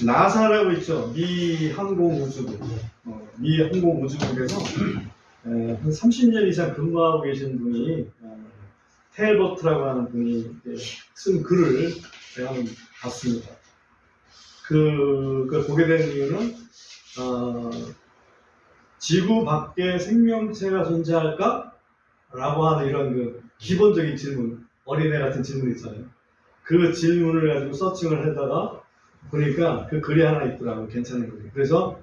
나사라고 있죠. 미 항공우주국. 미 항공우주국에서 한 30년 이상 근무하고 계신 분이 텔버트라고 하는 분이 쓴 글을 제가 한번 봤습니다. 그걸 보게 된 이유는 지구 밖에 생명체가 존재할까? 라고 하는 이런 그 기본적인 질문, 어린애 같은 질문 있잖아요. 그 질문을 가지고 서칭을 하다가 보니까 그 글이 하나 있더라고요. 괜찮은 글이. 그래서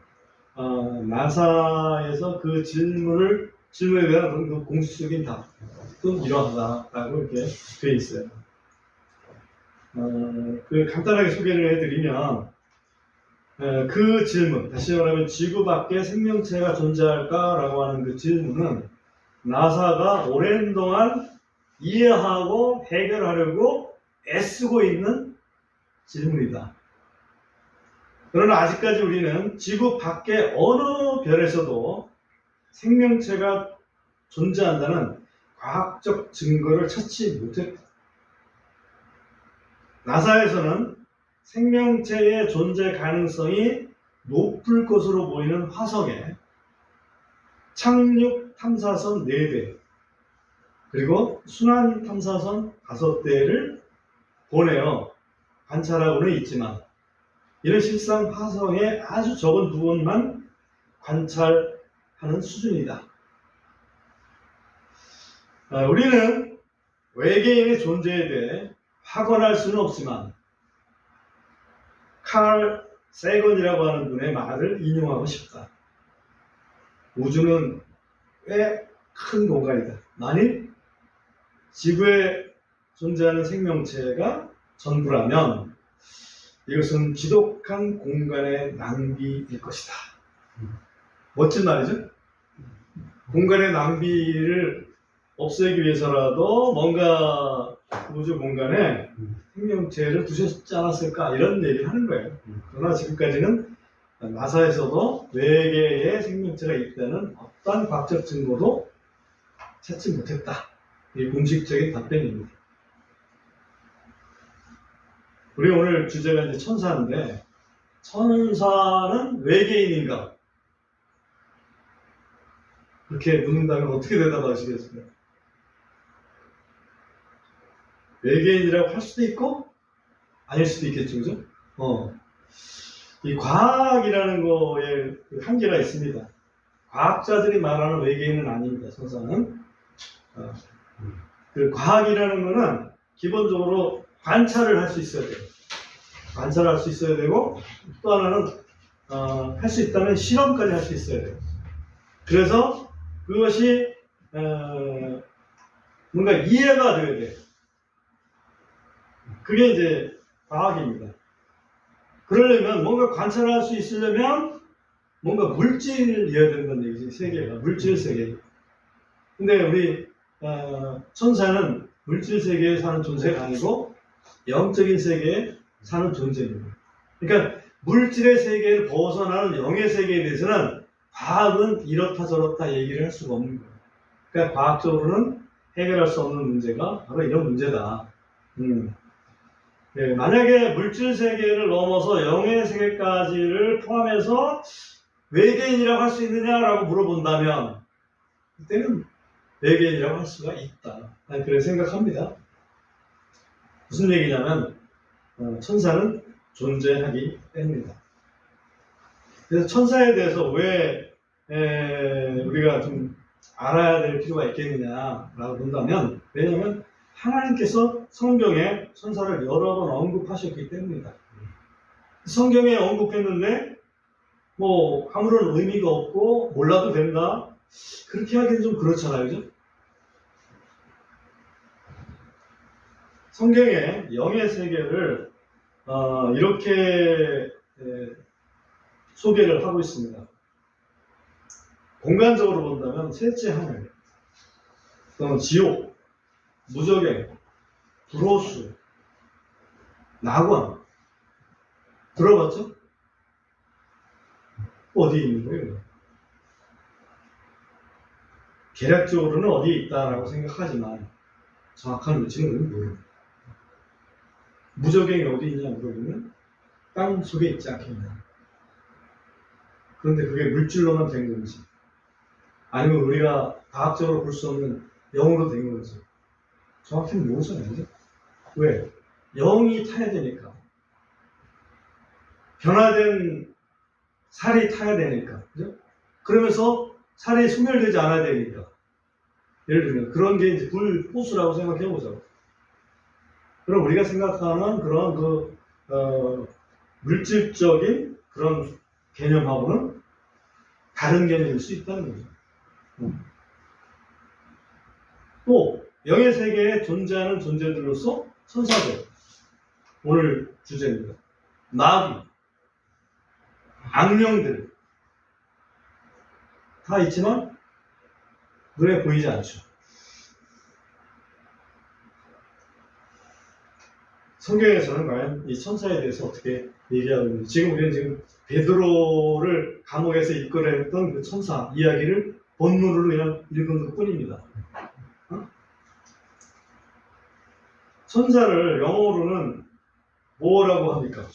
나사에서 그 질문에 대한 그 공식적인 답은 이러하다라고 이렇게 되어 있어요. 그 간단하게 소개를 해드리면 그 질문, 다시 말하면 지구 밖에 생명체가 존재할까라고 하는 그 질문은 나사가 오랜 동안 이해하고 해결하려고 애쓰고 있는 질문이다. 그러나 아직까지 우리는 지구 밖의 어느 별에서도 생명체가 존재한다는 과학적 증거를 찾지 못했다. 나사에서는 생명체의 존재 가능성이 높을 것으로 보이는 화성에 착륙 탐사선 4대 그리고 순환 탐사선 5대를 보내어 관찰하고는 있지만 이는 실상 화성의 아주 적은 부분만 관찰하는 수준이다. 우리는 외계인의 존재에 대해 확언할 수는 없지만 칼 세건이라고 하는 분의 말을 인용하고 싶다. 우주는 꽤 큰 공간이다. 만일 지구에 존재하는 생명체가 전부라면 이것은 지독한 공간의 낭비일 것이다. 멋진 말이죠? 공간의 낭비를 없애기 위해서라도 뭔가 우주 공간에 생명체를 두셨지 않았을까 이런 얘기를 하는 거예요. 그러나 지금까지는 나사에서도 외계에 생명체가 있다는 어떠한 과학적 증거도 찾지 못했다. 이게 공식적인 답변입니다. 우리 오늘 주제가 이제 천사인데 천사는 외계인인가? 그렇게 묻는다면 어떻게 대답하시겠습니까? 외계인이라고 할 수도 있고 아닐 수도 있겠죠, 그죠? 이 과학이라는 거에 한계가 있습니다. 과학자들이 말하는 외계인은 아닙니다. 천사는 그 과학이라는 거는 기본적으로 관찰을 할 수 있어야 돼요. 관찰할 수 있어야 되고 또 하나는 할 수 있다면 실험까지 할 수 있어야 돼요. 그래서 그것이 뭔가 이해가 되어야 돼요. 그게 이제 과학입니다. 그러려면 뭔가 관찰할 수 있으려면 뭔가 물질이어야 된다는 얘기지. 세계가 물질 세계. 근데 우리 천사는 물질 세계에 사는 존재가 아니고 영적인 세계에 사는 존재입니다. 그러니까 물질의 세계를 벗어나는 영의 세계에 대해서는 과학은 이렇다 저렇다 얘기를 할 수가 없는 거예요. 그러니까 과학적으로는 해결할 수 없는 문제가 바로 이런 문제다. 네, 만약에 물질 세계를 넘어서 영의 세계까지를 포함해서 외계인이라고 할 수 있느냐라고 물어본다면 그때는 외계인이라고 할 수가 있다. 난 그렇게 생각합니다. 무슨 얘기냐면 천사는 존재하기 때문이다. 그래서 천사에 대해서 왜 우리가 좀 알아야 될 필요가 있겠느냐라고 본다면 왜냐하면 하나님께서 성경에 천사를 여러 번 언급하셨기 때문이다. 성경에 언급했는데 뭐 아무런 의미가 없고 몰라도 된다. 그렇게 하기는 좀 그렇잖아요, 그죠? 성경에 영의 세계를 이렇게 소개를 하고 있습니다. 공간적으로 본다면 셋째 하늘, 또는 지옥, 무저갱, 불호수, 낙원 들어봤죠? 어디에 있는 거예요? 계략적으로는 어디에 있다라고 생각하지만 정확한 위치는 모릅니다. 무저갱이 어디 있냐 물어보면 땅 속에 있지 않겠냐. 그런데 그게 물질로만 된 건지, 아니면 우리가 과학적으로 볼 수 없는 영으로 된 건지, 정확히는 모르잖아요. 그죠? 왜? 영이 타야 되니까. 변화된 살이 타야 되니까. 그죠? 그러면서 살이 소멸되지 않아야 되니까. 예를 들면, 그런 게 이제 불포수라고 생각해 보자고. 그럼 우리가 생각하는 그런 물질적인 그런 개념하고는 다른 개념일 수 있다는 거죠. 또 영의 세계에 존재하는 존재들로서 천사들, 오늘 주제입니다. 나비, 악령들 다 있지만 눈에 보이지 않죠. 성경에서는 과연 이 천사에 대해서 어떻게 얘기하고 있는지, 지금 우리는 지금 베드로를 감옥에서 이끌어냈던 그 천사 이야기를 본문으로 그냥 읽은 것 뿐입니다. 천사를 영어로는 뭐라고 합니까?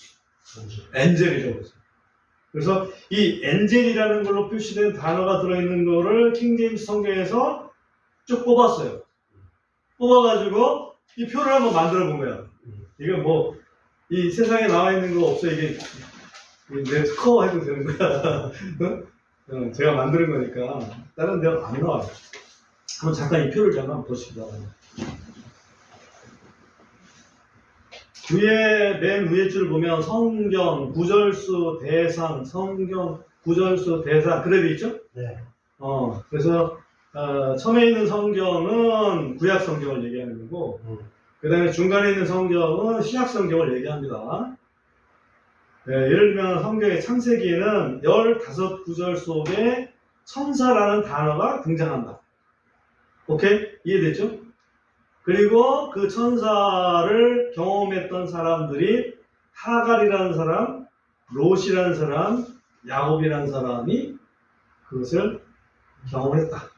엔젤이라고 했어요. 그래서 이 엔젤이라는 걸로 표시된 단어가 들어있는 거를 킹제임스 성경에서 쭉 뽑았어요. 뽑아가지고 이 표를 한번 만들어 본 거야. 이거 뭐 이 세상에 나와 있는 거 없어. 이게 내 특허 해도 되는 거야. 제가 만드는 거니까 다른 데는 안 나와요. 그럼 잠깐 이 표를 잠깐 보시기 바랍니다. 맨 위에 줄 보면 성경, 구절수, 대상, 성경, 구절수, 대상 그래 돼 있죠? 네. 그래서 처음에 있는 성경은 구약 성경을 얘기하는 거고, 그 다음에 중간에 있는 성경은 신약 성경을 얘기합니다. 네, 예를 들면 성경의 창세기에는 15구절 속에 천사라는 단어가 등장한다. 오케이? 이해됐죠? 그리고 그 천사를 경험했던 사람들이 하갈이라는 사람, 롯이라는 사람, 야곱이라는 사람이 그것을 경험했다.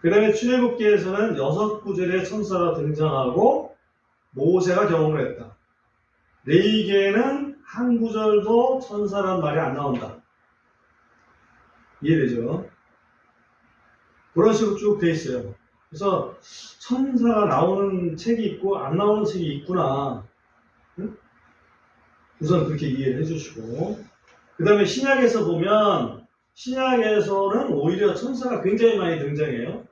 그 다음에 출애굽기에서는 6구절의 천사가 등장하고 모세가 경험을 했다. 레위기에는 한 구절도 천사란 말이 안 나온다. 이해되죠? 그런 식으로 쭉 돼 있어요. 그래서 천사가 나오는 책이 있고 안 나오는 책이 있구나. 응? 우선 그렇게 이해를 해주시고, 그 다음에 신약에서 보면 신약에서는 오히려 천사가 굉장히 많이 등장해요.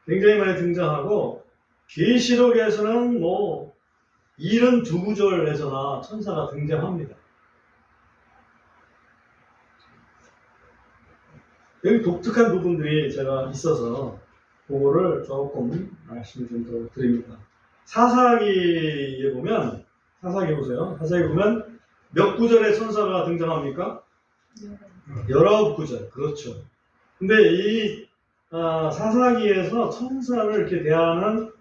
굉장히 많이 등장하고, 계시록에서는 뭐 72구절에서나 천사가 등장합니다. 여기 독특한 부분들이 제가 있어서 그거를 조금 말씀을 좀 더 드립니다. 사사기에 보면, 사사기 보세요. 사사기 보면 몇 구절의 천사가 등장합니까? 19구절. 그렇죠. 근데 이 사사기에서 천사를 이렇게 대하는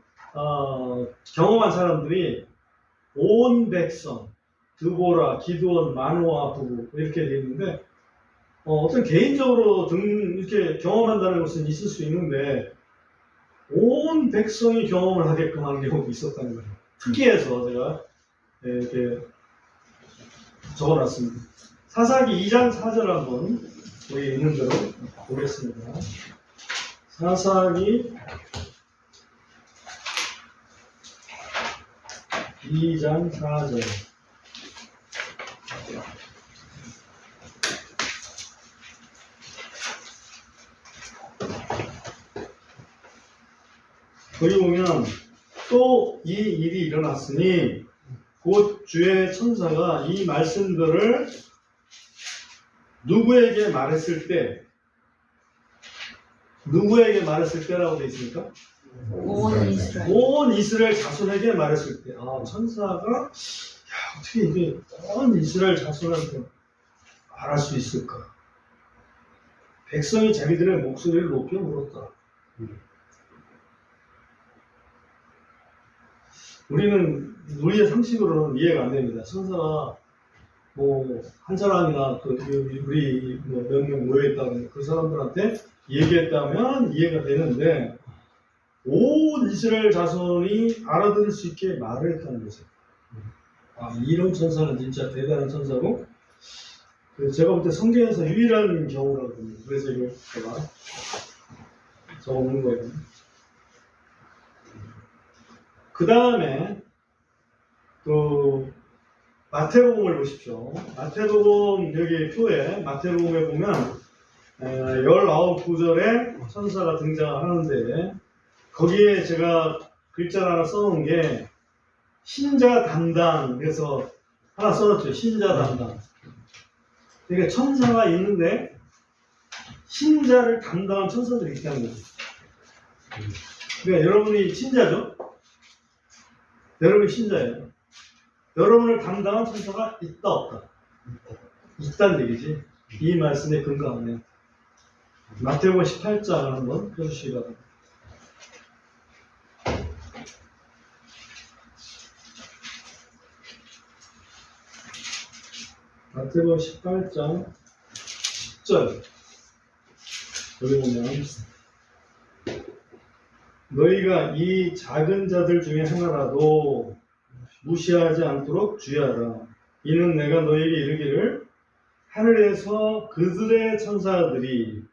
경험한 사람들이 온 백성, 드보라, 기드온, 마노아 부부 이렇게 되어 있는데, 어떤 개인적으로 이렇게 경험한다는 것은 있을 수 있는데 온 백성이 경험을 하게끔 하는 경우도 있었다는 거예요. 특이해서 제가 이렇게 적어놨습니다. 사사기 2장 4절 한번 우리 있는 대로 보겠습니다. 사사기 2장 4절. 거기 보면 또 이 일이 일어났으니 곧 주의 천사가 이 말씀들을 누구에게 말했을 때, 누구에게 말했을 때라고 되어 있습니까? 온 이스라엘 자손에게 말했을 때. 천사가 어떻게 이게 온 이스라엘 자손한테 말할 수 있을까? 백성이 자기들의 목소리를 높여 물었다. 우리의 상식으로는 이해가 안 됩니다. 천사가 뭐 한 사람이나 우리 몇 명 모여있다고 그 사람들한테 얘기했다면 이해가 되는데, 온 이스라엘 자손이 알아들을 수 있게 말을 했다는 거죠. 이런 천사는 진짜 대단한 천사고, 제가 볼 때 성경에서 유일한 경우라거든요. 그래서 이걸 제가 적어놓은 거예요. 그 다음에 또 마태복음을 보십시오. 마태복음 여기 표에 마태복음에 보면 19구절에 천사가 등장하는데 거기에 제가 글자를 하나 써놓은 게 신자 담당, 그래서 하나 써놨죠. 신자 담당. 그러니까 천사가 있는데 신자를 담당한 천사들이 있다는 거죠. 그러니까 여러분이 신자죠? 여러분이 신자예요. 여러분을 담당한 천사가 있다 없다? 있다는 얘기지. 이 말씀에 근거하네. 마태복음 18장을 한번 펴주시기 바랍니다. 마태복음 18장 10절 여기 보면 너희가 이 작은 자들 중에 하나라도 무시하지 않도록 주의하라. 이는 내가 너희에게 이르기를 하늘에서 그들의 천사들이,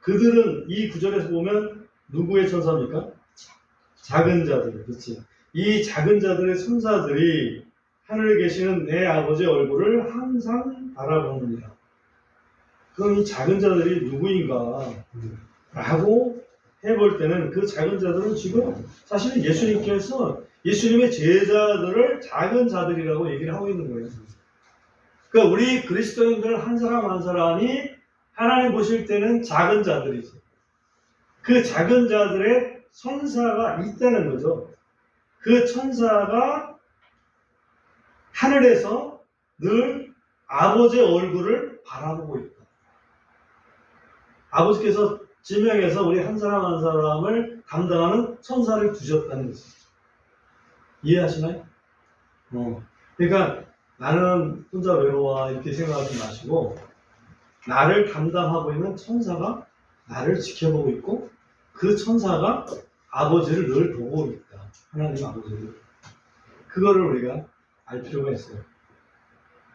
그들은 이 구절에서 보면 누구의 천사입니까? 작은 자들, 그렇지? 이 작은 자들의 천사들이 하늘에 계시는 내 아버지의 얼굴을 항상 바라보느니라. 그럼 이 작은 자들이 누구인가? 라고 해볼 때는 그 작은 자들은 지금 사실은 예수님께서 예수님의 제자들을 작은 자들이라고 얘기를 하고 있는 거예요. 그러니까 우리 그리스도인들 한 사람 한 사람이 하나님 보실 때는 작은 자들이죠. 그 작은 자들의 천사가 있다는 거죠. 그 천사가 하늘에서 늘 아버지의 얼굴을 바라보고 있다. 아버지께서 지명해서 우리 한 사람 한 사람을 감당하는 천사를 두셨다는 거죠. 이해하시나요? 그러니까 나는 혼자 외로워 이렇게 생각하지 마시고 나를 감당하고 있는 천사가 나를 지켜보고 있고 그 천사가 아버지를 늘 보고 있다. 하나님 아버지를. 그거를 우리가 알 필요가 있어요.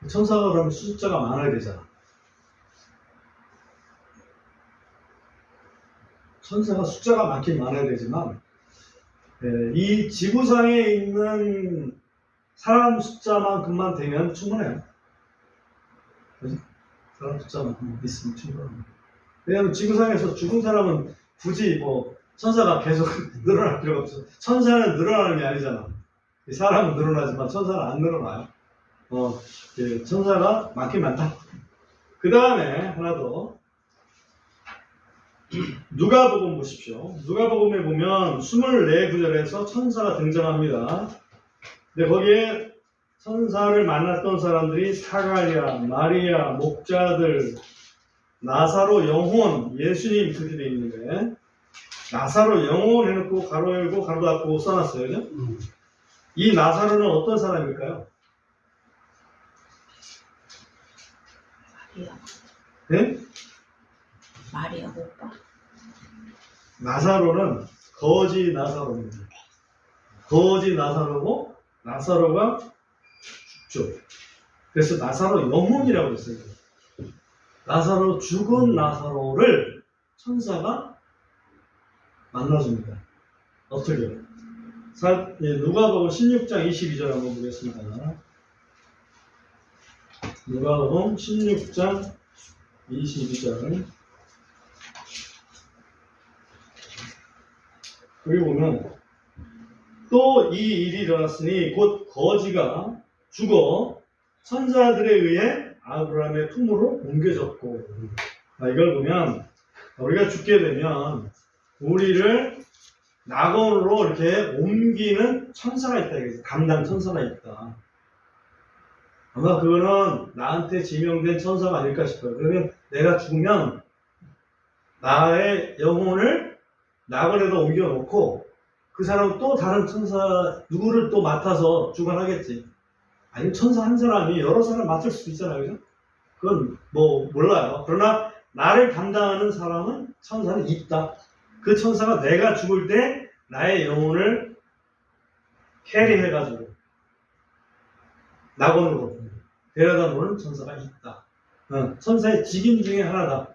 천사가 그러면 숫자가 많아야 되잖아. 천사가 숫자가 많긴 많아야 되지만 이 지구상에 있는 사람 숫자만큼만 되면 충분해요. 그죠? 사람 숫자만큼 있으면 충분합니다. 왜냐하면 지구상에서 죽은 사람은 굳이 천사가 계속 늘어날 필요가 없어. 천사는 늘어나는 게 아니잖아. 사람은 늘어나지만 천사는 안 늘어나요. 천사가 많긴 많다. 그 다음에 하나 더. 누가복음 보십시오. 누가복음에 보면 24구절에서 천사가 등장합니다. 근데 거기에 천사를 만났던 사람들이 사가랴, 마리아, 목자들, 나사로 영혼, 예수님 그렇게 되어 있는데 나사로 영혼 해놓고 가로 열고 가로 닫고 써놨어요. 그죠? 이 나사로는 어떤 사람일까요? 마리아. 네? 마리아 오빠. 나사로는 거지 나사로입니다. 거지 나사로고 나사로가 죽죠. 그래서 나사로 영혼이라고 했어요. 나사로 죽은 나사로를 천사가 만나줍니다. 어떻게요? 누가복음 16장 22절 한번 보겠습니다. 누가복음 16장 22절. 여기 보면 또 이 일이 일어났으니 곧 거지가 죽어 천사들에 의해 아브라함의 품으로 옮겨졌고, 이걸 보면 우리가 죽게 되면 우리를 낙원으로 이렇게 옮기는 천사가 있다. 담당 천사가 있다. 아마 그거는 나한테 지명된 천사가 아닐까 싶어요. 그러면 내가 죽으면 나의 영혼을 낙원에다 옮겨놓고 그 사람은 또 다른 천사 누구를 또 맡아서 주관하겠지. 아니면 천사 한 사람이 여러 사람 맡을 수도 있잖아요. 그죠? 그건 몰라요. 그러나 나를 담당하는 사람은 천사는 있다. 그 천사가 내가 죽을 때 나의 영혼을 캐리해가지고 낙원으로 데려다 놓는 천사가 있다. 천사의 직임 중에 하나다.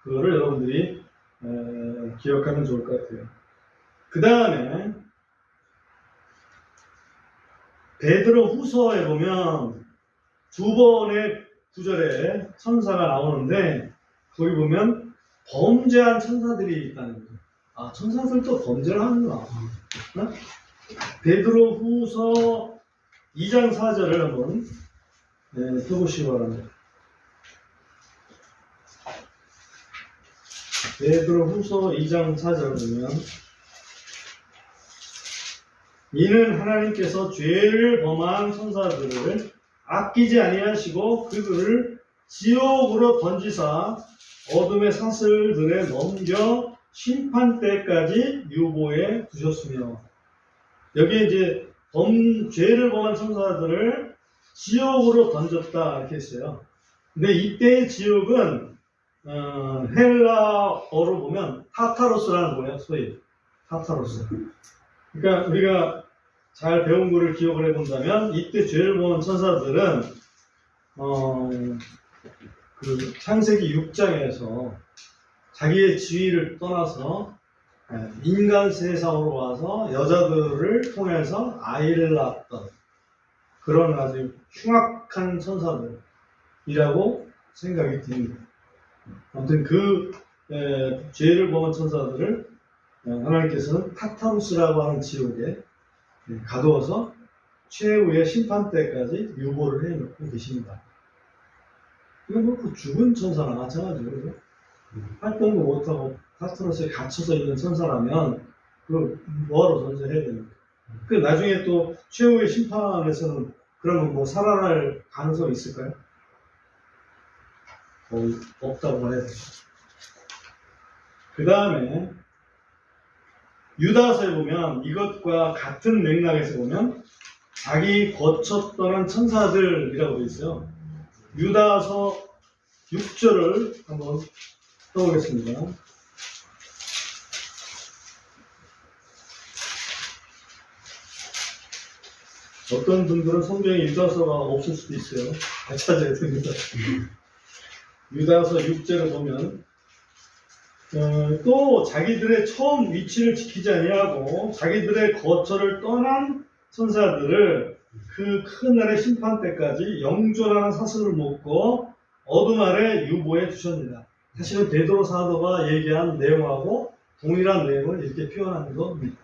그거를 여러분들이 기억하면 좋을 것 같아요. 그 다음에 베드로 후서에 보면 두 번의 구절에 천사가 나오는데 거기 보면 범죄한 천사들이 있다는 거죠. 아, 천사들도 범죄를 하는구나. 베드로 후서 2장 4절을 한번 펴보시기 바랍니다. 베드로 후서 2장 4절을 보면 이는 하나님께서 죄를 범한 천사들을 아끼지 아니하시고 그들을 지옥으로 던지사 어둠의 사슬들에 넘겨 심판 때까지 유보해 두셨으며 여기에 이제 죄를 범한 천사들을 지옥으로 던졌다 이렇게 했어요. 근데 이때의 지옥은 헬라어로 보면 타타로스라는 거예요. 소위 타타로스. 그러니까 우리가 잘 배운 거를 기억을 해본다면 이때 죄를 범한 천사들은 그 창세기 6장에서 자기의 지위를 떠나서 인간 세상으로 와서 여자들을 통해서 아이를 낳았던 그런 아주 흉악한 천사들이라고 생각이 듭니다. 아무튼 그 죄를 범한 천사들을 하나님께서는 타타루스라고 하는 지옥에 가두어서 최후의 심판 때까지 유보를 해놓고 계십니다. 이건 뭐 그 죽은 천사나 마찬가지로 활동도 못하고 타타루스에 갇혀서 있는 천사라면 그 뭐하러 존재해야 됩니까? 그 나중에 또 최후의 심판에서는 그러면 뭐 살아날 가능성이 있을까요? 없다고 해야 되죠. 그 다음에 유다서에 보면 이것과 같은 맥락에서 보면 자기 거쳤던 천사들이라고 되어 있어요. 유다서 6절을 한번 써보겠습니다. 어떤 분들은 성경에 유다서가 없을 수도 있어요. 잘 찾아야 됩니다. 유다서 6절을 보면 또 자기들의 처음 위치를 지키지 아니하고 자기들의 거처를 떠난 천사들을 그 큰 날의 심판 때까지 영존하는 사슬을 묶고 어둠 아래 유보해 두셨느니라. 사실은 베드로 사도가 얘기한 내용하고 동일한 내용을 이렇게 표현하는 겁니다.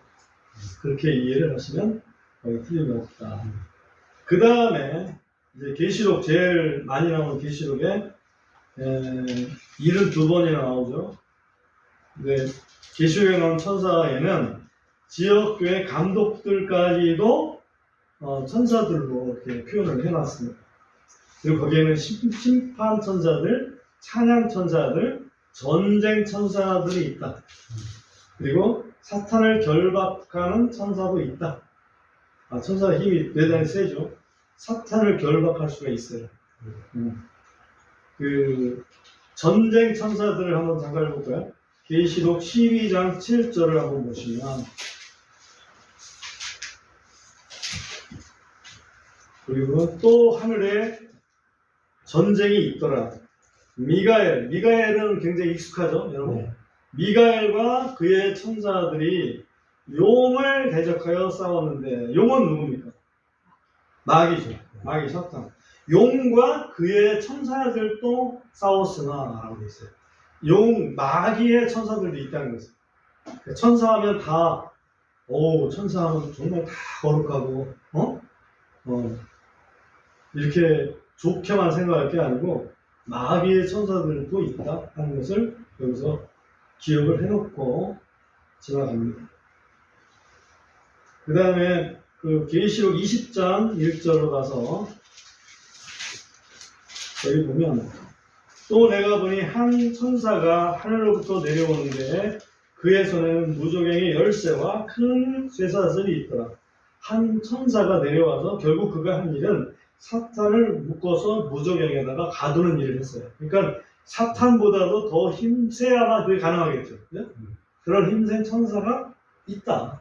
그렇게 이해를 하시면 틀림없다. 그 다음에 이제 계시록 제일 많이 나오는 계시록에 72번이나 나오죠. 근데 계시록에 나온 천사에는 지역교회 감독들까지도 천사들로 이렇게 표현을 해놨습니다. 그리고 거기에는 심판 천사들, 찬양 천사들, 전쟁 천사들이 있다. 그리고 사탄을 결박하는 천사도 있다. 천사의 힘이 대단히 세죠. 사탄을 결박할 수가 있어요. 그 전쟁 천사들을 한번 잠깐 해볼까요? 계시록 12장 7절을 한번 보시면 그리고 또 하늘에 전쟁이 있더라. 미가엘은 굉장히 익숙하죠, 여러분? 네. 미가엘과 그의 천사들이 용을 대적하여 싸웠는데 용은 누굽니까? 마귀죠. 마귀 사탄. 용과 그의 천사들도 싸웠으나 라고 되어 있어요. 마귀의 천사들도 있다는 거죠. 천사하면 다 천사하면 정말 다 거룩하고 이렇게 좋게만 생각할 게 아니고 마귀의 천사들도 있다 하는 것을 여기서 기억을 해놓고 지나갑니다. 그 다음에 그 계시록 20장 1절로 가서 여기 보면 또 내가 보니 한 천사가 하늘로부터 내려오는데 그의 손에는 무저갱의 열쇠와 큰 쇠사슬이 있더라. 한 천사가 내려와서 결국 그가 한 일은 사탄을 묶어서 무저갱에다가 가두는 일을 했어요. 그러니까 사탄보다도 더 힘세야만 그게 가능하겠죠. 네? 그런 힘센 천사가 있다.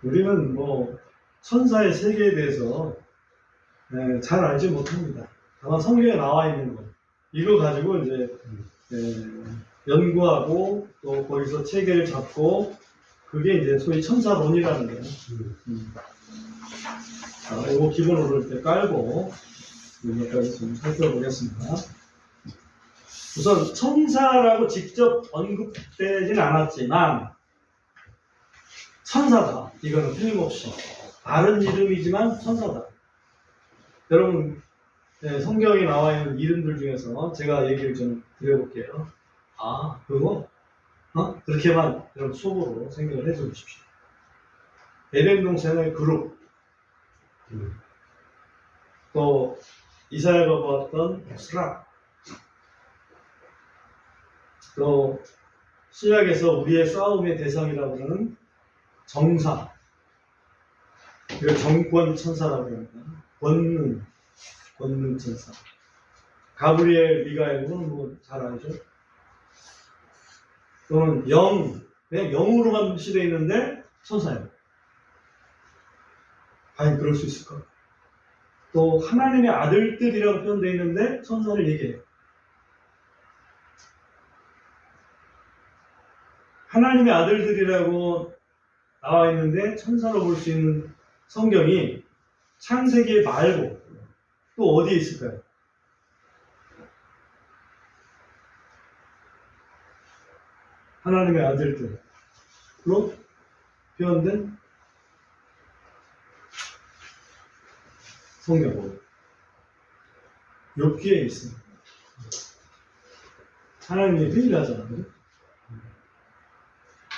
우리는 뭐 천사의 세계에 대해서 잘 알지 못합니다. 다만 성경에 나와 있는 것 이거 가지고 이제 연구하고 또 거기서 체계를 잡고 그게 이제 소위 천사론이라는 거예요. 자, 이거 기본으로 이렇게 깔고 여기까지 좀 살펴보겠습니다. 우선 천사라고 직접 언급되진 않았지만 천사다. 이거는 틀림없이 다른 이름이지만 천사다. 여러분 성경에 나와 있는 이름들 중에서 제가 얘기를 좀 드려볼게요. 아 그거? 그렇게만 여러분 속으로 생각을 해줘 보십시오. 에덴 동산의 그룹 또 이사야가 보았던 스락 또 신약에서 우리의 싸움의 대상이라고 하는 정사 그리고 정권 천사라고 합니다. 권능 천사 가브리엘 미가엘은 뭐 잘 알죠? 또는 그냥 영으로만 표시되어 있는데 천사예요. 과연 그럴 수 있을까? 또 하나님의 아들들이라고 표현되어 있는데 천사를 얘기해요. 하나님의 아들들이라고 나와 있는데 천사로 볼 수 있는 성경이 창세기 말고 또 어디에 있을까요? 하나님의 아들들로 표현된 성경 욥기에 있습니다. 하나님이 회의를 하잖아요.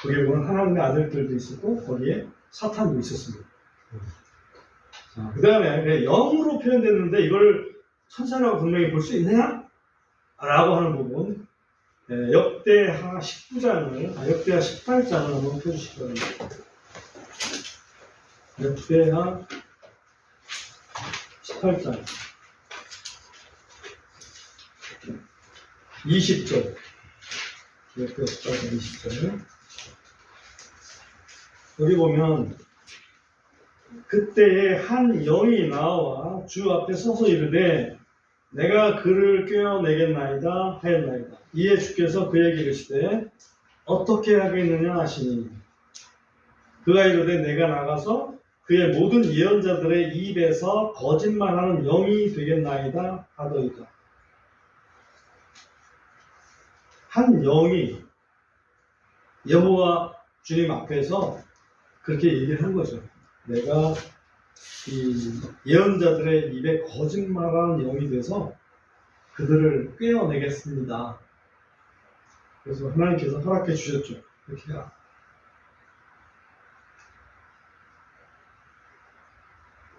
거기에 보면 하나님의 아들들도 있었고 거기에 사탄도 있었습니다. 그 다음에 영으로 표현됐는데 이걸 천사라고 분명히 볼 수 있느냐? 라고 하는 부분 역대하 19장을 역대하 18장을 한번 펴주시기 바랍니다. 역대하 18장 20절 역대하 18장 20절 여기 보면 그때에 한 영이 나와 주 앞에 서서 이르되 내가 그를 꿰어내겠나이다 하였나이다. 이에 주께서 그에게 이르시되 어떻게 하겠느냐 하시니 그가 이르되 내가 나가서 그의 모든 예언자들의 입에서 거짓말하는 영이 되겠나이다 하더이다. 한 영이 여호와 주님 앞에서 그렇게 얘기를 한 거죠. 내가 이 예언자들의 입에 거짓말하는 영이 돼서 그들을 꿰어내겠습니다. 그래서 하나님께서 허락해 주셨죠. 이렇게 해라.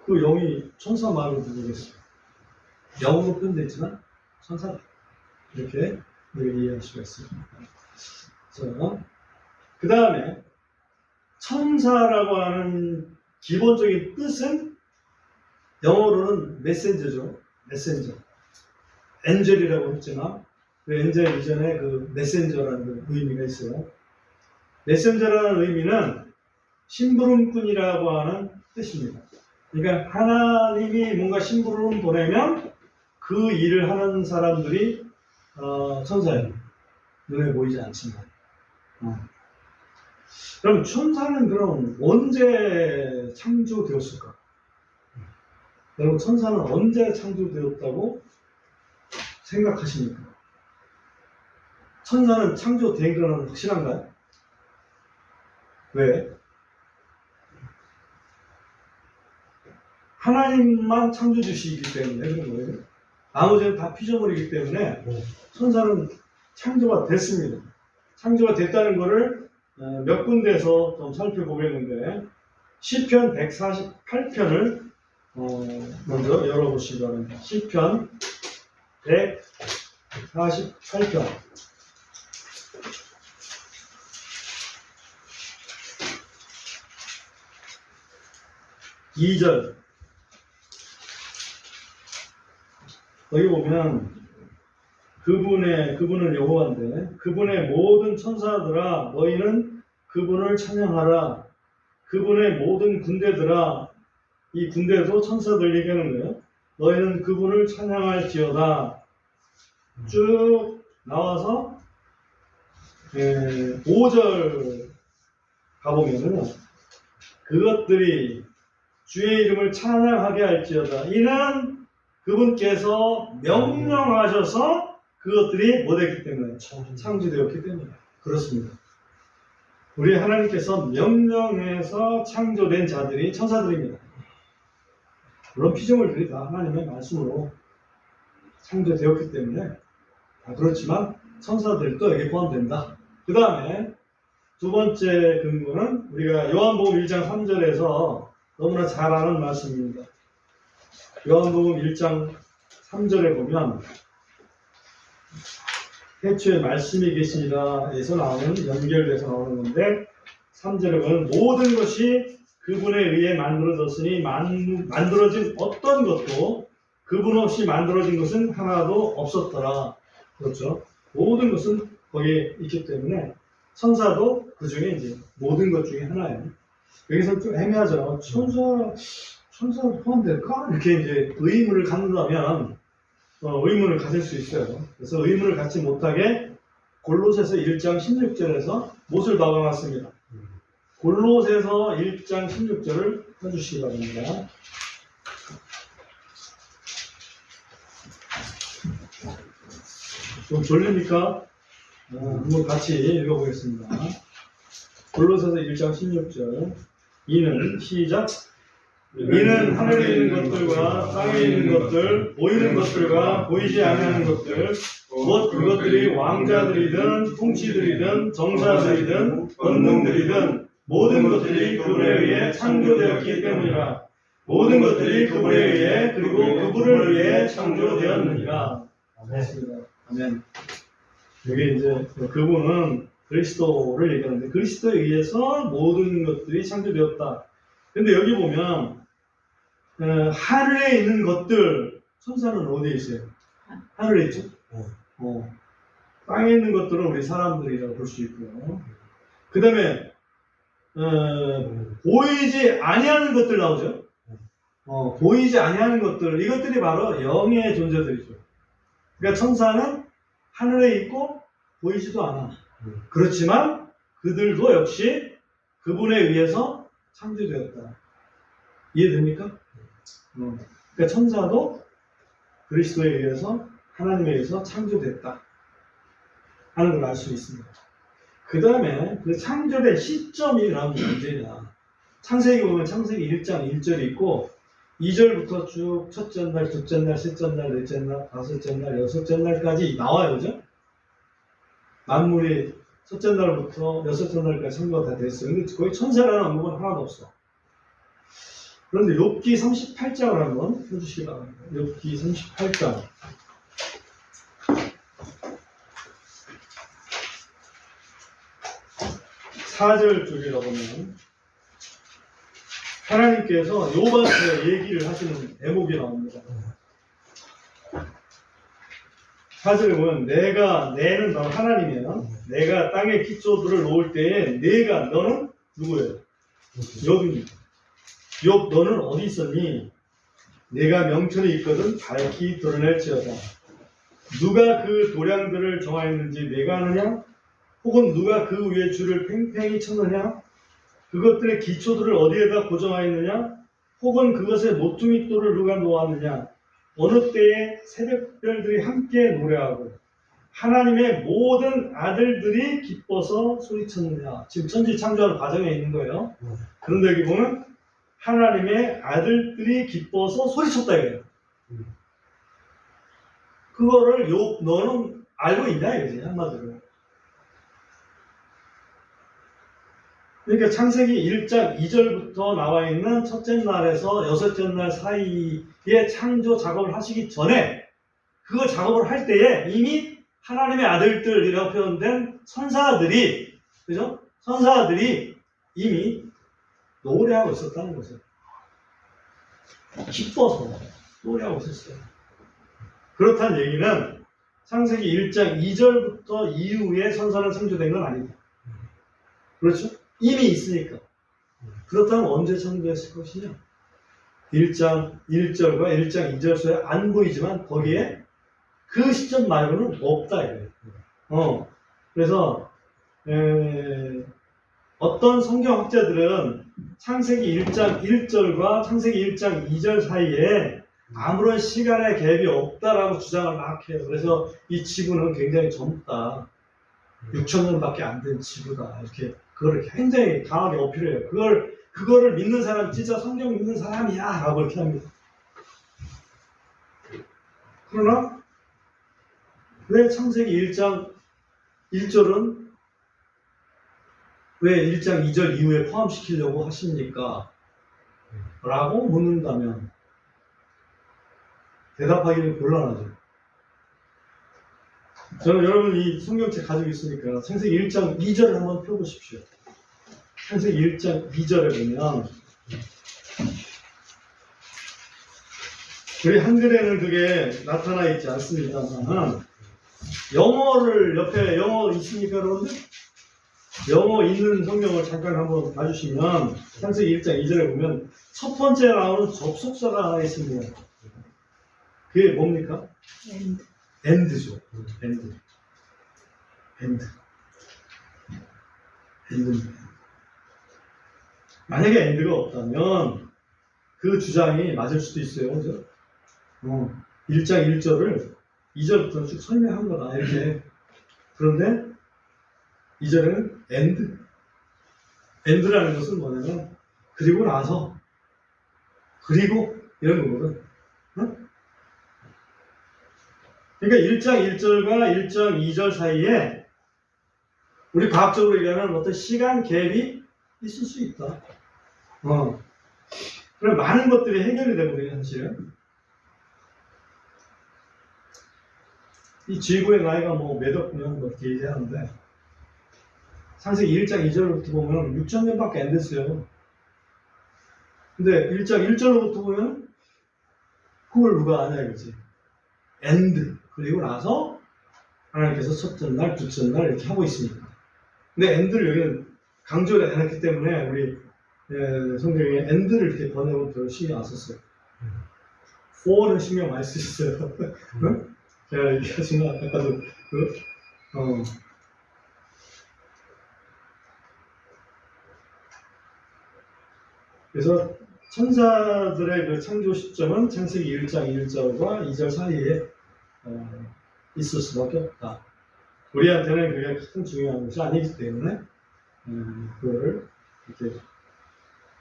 그 영이 천사 말을 누구겠어요? 영으로 표현되지만 천사다. 이렇게 우리가 이해할 수가 있습니다. 자, 그 다음에 천사라고 하는 기본적인 뜻은 영어로는 메신저죠. 메신저. 엔젤이라고 했지만 그 엔젤 이전에 그 메신저라는 의미가 있어요. 메신저라는 의미는 심부름꾼이라고 하는 뜻입니다. 그러니까 하나님이 뭔가 심부름을 보내면 그 일을 하는 사람들이 천사예요. 눈에 보이지 않지만. 그럼 천사는 그럼 언제 창조되었을까? 여러분 천사는 언제 창조되었다고 생각하십니까? 천사는 창조된 거는 확실한가요? 왜? 하나님만 창조주시기 때문에 그런 거예요. 나머지는 다 피조물이기 때문에 천사는 창조가 됐습니다. 창조가 됐다는 것을 몇 군데에서 좀 살펴보겠는데 시편 148편을 먼저 열어보시기 바랍니다. 시편 148편 2절 여기 보면 그분은 여호와인데 그분의 모든 천사들아 너희는 그분을 찬양하라. 그분의 모든 군대들아 이 군대도 천사들 얘기하는 거예요. 너희는 그분을 찬양할지어다. 쭉 나와서 5절 가보면은 그것들이 주의 이름을 찬양하게 할지어다. 이는 그분께서 명령하셔서 그것들이 뭐 됐기 때문에 창조되었기 때문에 그렇습니다. 우리 하나님께서 명령해서 창조된 자들이 천사들입니다. 물론 피조물들이 다 하나님의 말씀으로 창조되었기 때문에 다 그렇지만 천사들도 여기 포함된다. 그 다음에 두 번째 근거는 우리가 요한복음 1장 3절에서 너무나 잘 아는 말씀입니다. 요한복음 1장 3절에 보면 태초에 말씀이 계시니라에서 나오는 연결돼서 나오는 건데 3절에 보면 모든 것이 그분에 의해 만들어졌으니 만들어진 어떤 것도 그분 없이 만들어진 것은 하나도 없었더라. 그렇죠? 모든 것은 거기에 있기 때문에 천사도 그 중에 이제 모든 것 중에 하나예요. 여기서 좀 애매하죠. 천사 포함될까? 이렇게 이제 의문을 갖는다면 의문을 가질 수 있어요. 그래서 의문을 갖지 못하게 골로새서 1장 16절에서 못을 박아놨습니다. 골로새서 1장 16절을 펴주시기 바랍니다. 좀 졸립니까? 한번 같이 읽어보겠습니다. 골로새서 1장 16절. 이는 시작. 이는 하늘에 있는 것들과 땅에 있는 것들, 보이는 것들과 보이지 아니하는 것들, 무엇 그것들이 왕자들이든 통치들이든 정사들이든 권능들이든 모든 것들이 그분에 의해 창조되었기 때문이라. 모든 것들이 그분에 의해 그리고 그분을 위해 창조되었느니라. 아멘. 여기 이제 그분은 그리스도를 얘기하는데 그리스도에 의해서 모든 것들이 창조되었다. 근데 여기 보면 하늘에 있는 것들, 천사는 어디에 있어요? 하늘에 있죠? 땅에 있는 것들은 우리 사람들이라고 볼 수 있고요. 그 다음에 보이지 아니하는 것들 나오죠? 보이지 아니하는 것들, 이것들이 바로 영의 존재들이죠. 그러니까 천사는 하늘에 있고 보이지도 않아. 그렇지만 그들도 역시 그분에 의해서 창조되었다. 이해됩니까? 그러니까 천사도 그리스도에 의해서 하나님에 의해서 창조됐다 하는 걸 알 수 있습니다. 그 다음에 그 창조된 시점이 언제냐? 창세기 보면 창세기 1장 1절이 있고 2절부터 쭉 첫째 날, 둘째 날, 셋째 날, 넷째 날, 다섯째 날, 여섯째 날까지 나와요. 그죠? 만물이 첫째 날부터 여섯째 날까지 창조가 다 됐어요. 근데 거기 천사라는 언급은 하나도 없어. 그런데 욥기 38장을 한번 펴주시기 바랍니다. 욥기 38장. 4절 쪽이라 보면 하나님께서 욥한테 얘기를 하시는 대목이 나옵니다. 4절에 보면 내는 너 하나님이야. 내가 땅에 기초들을 놓을 때에 너는 누구예요? 욥입니다. 욥 너는 어디 있었니? 내가 명철이 있거든 밝히 드러낼지어다. 누가 그 도량들을 정하였는지 내가 아느냐? 혹은 누가 그 위에 줄을 팽팽히 쳤느냐? 그것들의 기초들을 어디에다 고정하였느냐? 혹은 그것의 모퉁이돌을 누가 놓았느냐? 어느 때에 새벽별들이 함께 노래하고 하나님의 모든 아들들이 기뻐서 소리쳤느냐? 지금 천지 창조하는 과정에 있는 거예요. 그런데 여기 보면 하나님의 아들들이 기뻐서 소리쳤다 이거예요. 그거를 너는 알고 있냐 이거지 한마디로. 그러니까 창세기 1장 2절부터 나와 있는 첫째 날에서 여섯째 날 사이에 창조 작업을 하시기 전에 그거 작업을 할 때에 이미 하나님의 아들들이라고 표현된 선사들이, 그죠? 선사들이 이미 노래하고 있었다는 거죠. 기뻐서 노래하고 있었어요. 그렇다는 얘기는 창세기 1장 2절부터 이후에 선사는 창조된 건 아니다. 그렇죠? 이미 있으니까. 그렇다면 언제 창조했을 것이냐? 1장 1절과 1장 2절 서에 안 보이지만 거기에 그 시점 말고는 없다 이거예요. 그래서 어떤 성경학자들은 창세기 1장 1절과 창세기 1장 2절 사이에 아무런 시간의 갭이 없다라고 주장을 막 해요. 그래서 이 지구는 굉장히 젊다. 6,000년밖에 안 된 지구다. 이렇게 그거를 굉장히 강하게 어필해요. 그거를 믿는 사람 진짜 성경 믿는 사람이야 라고 이렇게 합니다. 그러나 왜 창세기 1장 1절은 왜 1장 2절 이후에 포함시키려고 하십니까? 라고 묻는다면 대답하기는 곤란하죠. 저는 여러분 이 성경책 가지고 있으니까 창세기 1장 2절을 한번 펴보십시오. 창세기 1장 2절에 보면 우리 한글에는 그게 나타나 있지 않습니다만 영어를 옆에 영어 있습니까 여러분들? 영어 있는 성경을 잠깐 한번 봐주시면 창세기 1장 2절에 보면 첫 번째 나오는 접속사가 하나 있습니다. 그게 뭡니까? 엔드죠. 엔드. 만약에 엔드가 없다면 그 주장이 맞을 수도 있어요. 그죠? 1장 1절을 2절부터 쭉 설명한 거다. 이렇게. 그런데 2절에는 엔드. 엔드라는 것은 뭐냐면 그리고 나서 그리고 이런 거거든. 그러니까 1장 1절과 1장 2절 사이에 우리 과학적으로 얘기하면 어떤 시간 갭이 있을 수 있다. 그럼 많은 것들이 해결이 되거든요, 사실은. 이 지구의 나이가 뭐 몇억 년 그렇게 얘기하는데 창세기 1장 2절부터 보면 6,000년밖에 안 됐어요. 근데 1장 1절부터 보면 그걸 누가 아냐 이거지. 엔드. 그리고 나서 하나님께서 첫째 날, 둘째 날 이렇게 하고 있습니다. 근데 엔드를 여기는 강조를 해놨기 때문에 우리 성경에 엔드를 이렇게 번역은 별로 신경 안 썼어요. for는 신경 많이 쓰셨어요. 응? 제가 얘기하지만 아까도 그래서 천사들의 그 창조 시점은 창세기 1장 1절과 2절 사이에 있을 수밖에 없다. 우리한테는 그게 큰 중요한 것이 아니기 때문에 그거를 이렇게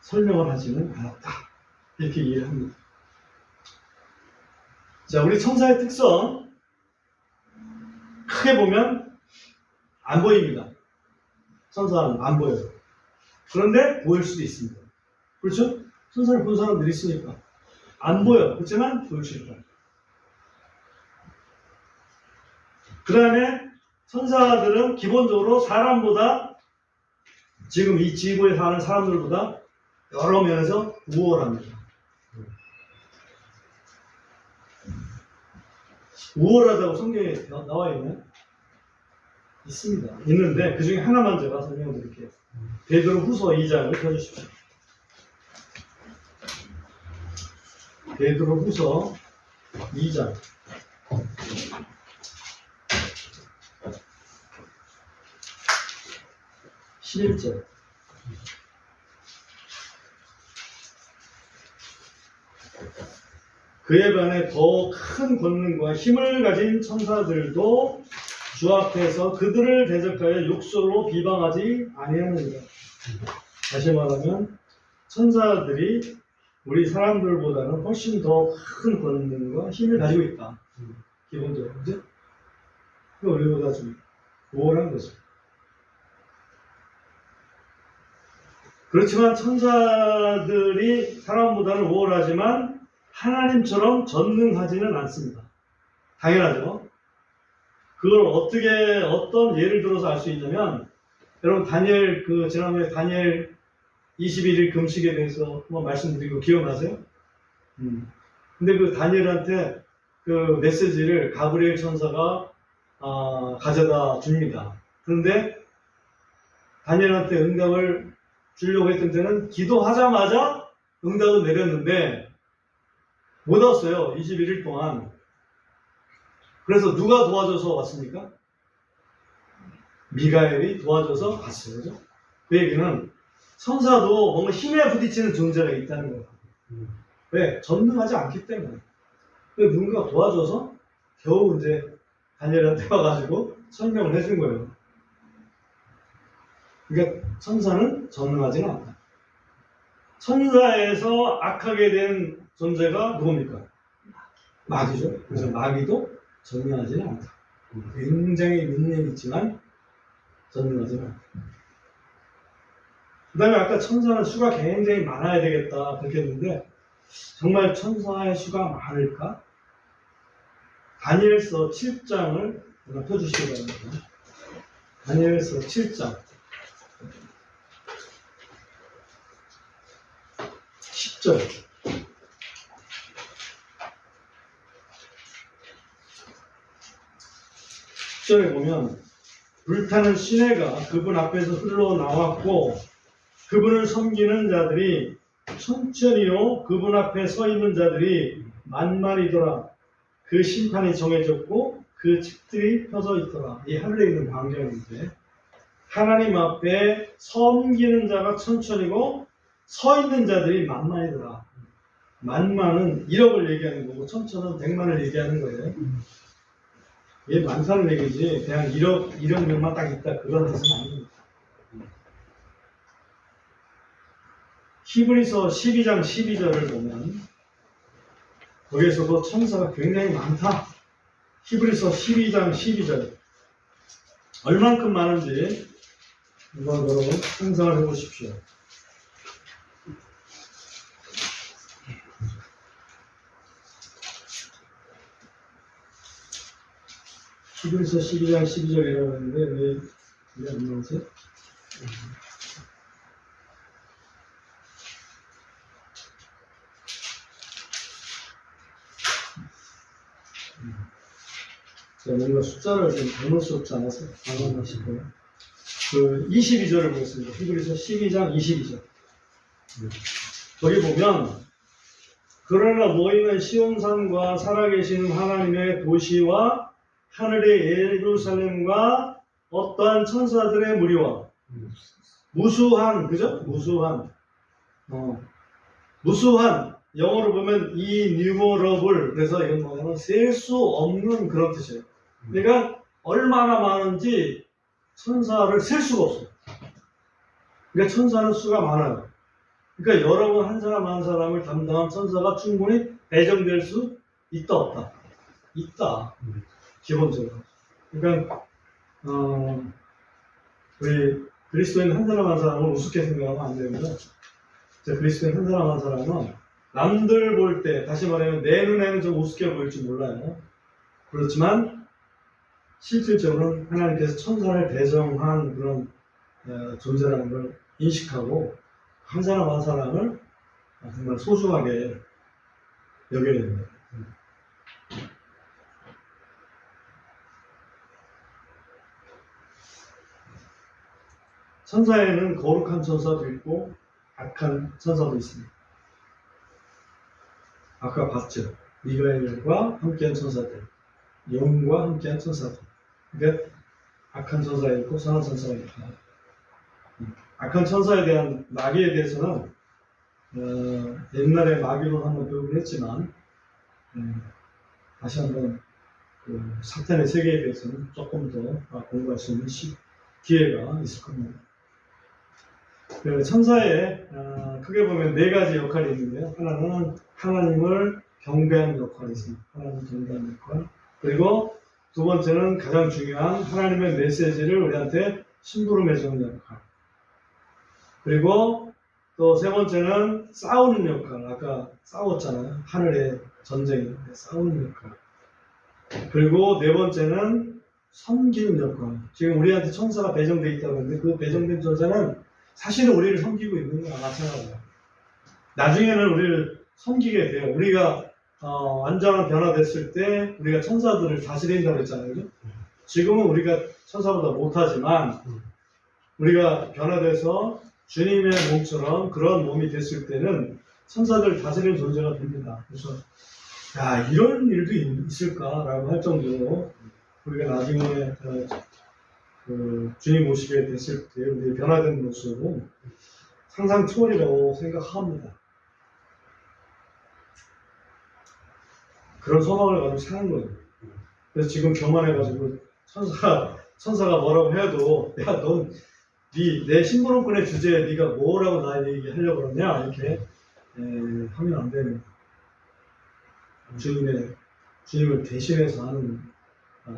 설명을 하지는 않았다. 이렇게 이해를 합니다. 자, 우리 천사의 특성 크게 보면 안 보입니다. 천사는 안 보여요. 그런데 보일 수도 있습니다. 그렇죠? 천사를 본 사람들이 있으니까 안 보여. 그렇지만 보일 수 있다. 그 다음에 천사들은 기본적으로 사람보다 지금 이 지구에 사는 사람들보다 여러 면에서 우월합니다. 우월하다고 성경에 나와 있나요? 있습니다. 있는데 그 중에 하나만 제가 설명드릴게요. 베드로후서 2장을 펴주십시오. 베드로후서 2장 11절. 그에 반해 더 큰 권능과 힘을 가진 천사들도 주 앞에서 그들을 대적하여 욕설로 비방하지 아니하느니라. 다시 말하면 천사들이 우리 사람들보다는 훨씬 더 큰 권능과 힘을 가지고 있다. 기본적으로. 그죠? 그 우리보다 좀 우월한 거죠. 그렇지만 천사들이 사람보다는 우월하지만 하나님처럼 전능하지는 않습니다. 당연하죠. 그걸 어떤 예를 들어서 알 수 있냐면, 여러분 다니엘 지난번에 다니엘 21일 금식에 대해서 한번 말씀드리고 기억나세요? 근데 그 다니엘한테 그 메시지를 가브리엘 천사가 가져다 줍니다. 그런데 다니엘한테 응답을 주려고 했던 때는 기도하자마자 응답을 내렸는데 못 왔어요. 21일 동안. 그래서 누가 도와줘서 왔습니까? 미가엘이 도와줘서 갔어요. 그죠? 그 얘기는 천사도 뭔가 힘에 부딪히는 존재가 있다는 거예요. 왜? 전능하지 않기 때문에. 근데 누군가 도와줘서 겨우 이제 다니엘한테 와가지고 설명을 해준 거예요. 그러니까 천사는 전능하지는 않다. 천사에서 악하게 된 존재가 누굽니까? 마귀죠. 그래서 마귀도 전능하지는 않다. 굉장히 능력이 있지만 전능하지는 않다. 그 다음에 아까 천사는 수가 굉장히 많아야 되겠다 그렇게 했는데 정말 천사의 수가 많을까? 다니엘서 7장을 펴주시기 바랍니다. 다니엘서 7장 10절 10절에 보면 불타는 시내가 그분 앞에서 흘러나왔고 그분을 섬기는 자들이 천천히요 그분 앞에 서 있는 자들이 만만이더라. 그 심판이 정해졌고 그 책들이 펴져 있더라. 이 하늘에 있는 광경인데 하나님 앞에 섬기는 자가 천천히고 서 있는 자들이 만만이더라. 만만은 1억을 얘기하는 거고 천천은 100만을 얘기하는 거예요. 이게 많다는 얘기지 그냥 1억 명만 딱 있다 그런 뜻은 아닙니다. 히브리서 12장 12절을 보면 거기에서도 천사가 굉장히 많다. 히브리서 12장 12절 얼만큼 많은지 한번 여러분 상상을 해보십시오. 히브리서 12장 12절이라고 했는데 왜 안 나오지? 제가 뭔가 숫자를 좀 잘못 썼지 않아서 당황하실 거예요. 그 22절을 보겠습니다. 히브리서 12장 22절. 거기 보면 그러나 너희는 시온산과 살아계시는 하나님의 도시와 하늘의 예루살렘과 어떠한 천사들의 무리와 무수한 그죠? 무수한 영어로 보면 innumerable 그래서 이건 뭐냐면 셀 수 없는 그런 뜻이에요. 그러니까 얼마나 많은지 천사를 셀 수가 없어요. 그러니까 천사는 수가 많아요. 그러니까 여러분 한 사람 한 사람을 담당한 천사가 충분히 배정될 수 있다 없다? 있다. 기본적으로. 그러니까 우리 그리스도인 한 사람 한 사람을 우습게 생각하면 안 됩니다. 그리스도인 한 사람 한 사람은 남들 볼 때, 다시 말하면 내 눈에는 좀 우습게 보일지 몰라요. 그렇지만 실질적으로는 하나님께서 천사를 배정한 그런 존재라는 걸 인식하고 한 사람 한 사람을 정말 소중하게 여겨야 됩니다. 천사에는 거룩한 천사도 있고 악한 천사도 있습니다. 아까 봤죠. 미가엘과 함께한 천사들, 영과 함께한 천사들. 그러니까 악한 천사가 있고 선한 천사가 있다. 악한 천사에 대한 마귀에 대해서는 옛날에 마귀론 한번 배우긴 했지만 다시 한번 그 사탄의 세계에 대해서는 조금 더 공부할 수 있는 기회가 있을 겁니다. 천사에 크게 보면 네 가지 역할이 있는데요. 하나는 하나님을 경배하는 역할이 있습니다. 하나님을 경배하는 역할. 그리고 두 번째는 가장 중요한 하나님의 메시지를 우리한테 심부름해주는 역할. 그리고 또 세 번째는 싸우는 역할. 아까 싸웠잖아요. 하늘의 전쟁에 싸우는 역할. 그리고 네 번째는 섬기는 역할. 지금 우리한테 천사가 배정되어 있다고 하는데 그 배정된 천사는 사실은 우리를 섬기고 있는 거랑 마찬가지예요. 나중에는 우리를 섬기게 돼요. 우리가 완전한 변화됐을 때 우리가 천사들을 다스린다고 했잖아요. 그죠? 지금은 우리가 천사보다 못하지만 우리가 변화돼서 주님의 몸처럼 그런 몸이 됐을 때는 천사들을 다스리는 존재가 됩니다. 그래서 야, 이런 일도 있을까라고 할 정도로 우리가 나중에 주님 오시게 됐을 때 우리의 변화된 모습은 상상 초월이라고 생각합니다. 그런 소망을 가지고 사는 거예요. 그래서 지금 교만해가지고 천사가 뭐라고 해도 야, 넌 내 심부름꾼의 주제에 네가 뭐라고 나 얘기하려고 그러냐 이렇게 하면 안 됩니다. 주님을 대신해서 하는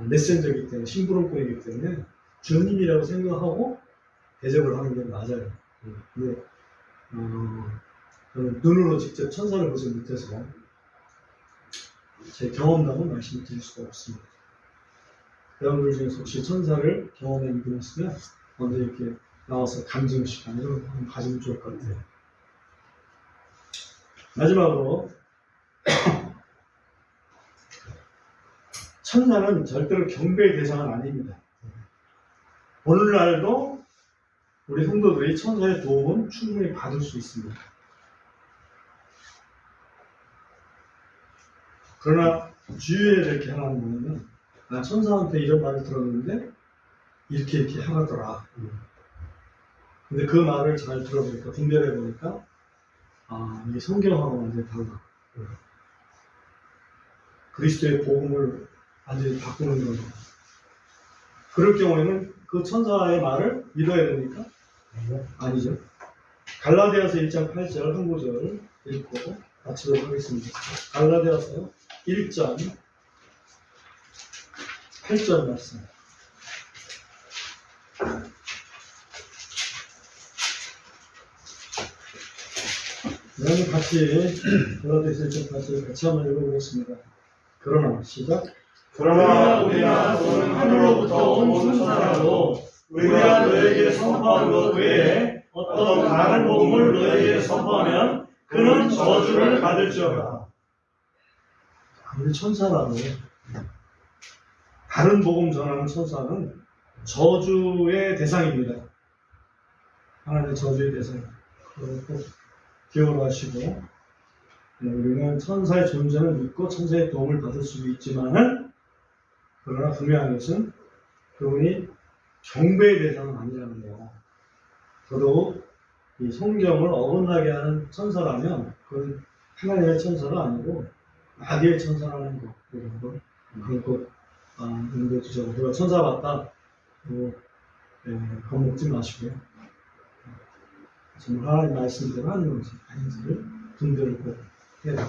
메신저이기 때문에 심부름꾼이기 때문에 주님이라고 생각하고 대접을 하는 게 맞아요. 근데 저는 눈으로 직접 천사를 보지 못해서 제 경험담은 말씀드릴 수가 없습니다. 여러분들 중에서 혹시 천사를 경험한 분 있으면 먼저 이렇게 나와서 감정 시간을 가지면 좋을 것 같아요. 마지막으로 천사는 절대로 경배의 대상은 아닙니다. 오늘날도 우리 성도들이 천사의 도움은 충분히 받을 수 있습니다. 그러나 주의해야 될 게 하나는 뭐냐면 나 천사한테 이런 말을 들었는데 이렇게 하더라. 근데 그 말을 잘 들어보니까 분별해 보니까 이게 성경하고 완전히 달라. 그리스도의 복음을 완전히 바꾸는 거죠. 그럴 경우에는 그 천사의 말을 믿어야 됩니까? 아니죠. 갈라디아서 1장 8절 한 구절 읽고 마치도록 하겠습니다. 갈라디아서 1장 8절 말씀. 네, 같이 갈라디아서 1장 8절 같이 한번 읽어보겠습니다. 그러나 시작. 그러나 우리가 또는 하늘로부터 온 천사라도 우리가 너에게 선포한 것 외에 어떤 다른 복음을 너에게 선포하면 그는 저주를 받을지어다. 아무리 천사라도 다른 복음 전하는 천사는 저주의 대상입니다. 하나님의 저주의 대상. 그리고 기억하시고 우리는 천사의 존재를 믿고 천사의 도움을 받을 수도 있지만은 그러나 분명한 것은 그분이 경배의 대상은 아니라는 거예요. 더더욱 이 성경을 어긋나게 하는 천사라면 그건 하나님의 천사가 아니고 마귀의 천사라는 거 이런 거 그런 거 염두에 두자고 우리가 천사 같다 겁먹지 마시고요. 정말 하나님 말씀대로 하는 건지 아닌지를 분별을 꼭 해야 됩니다.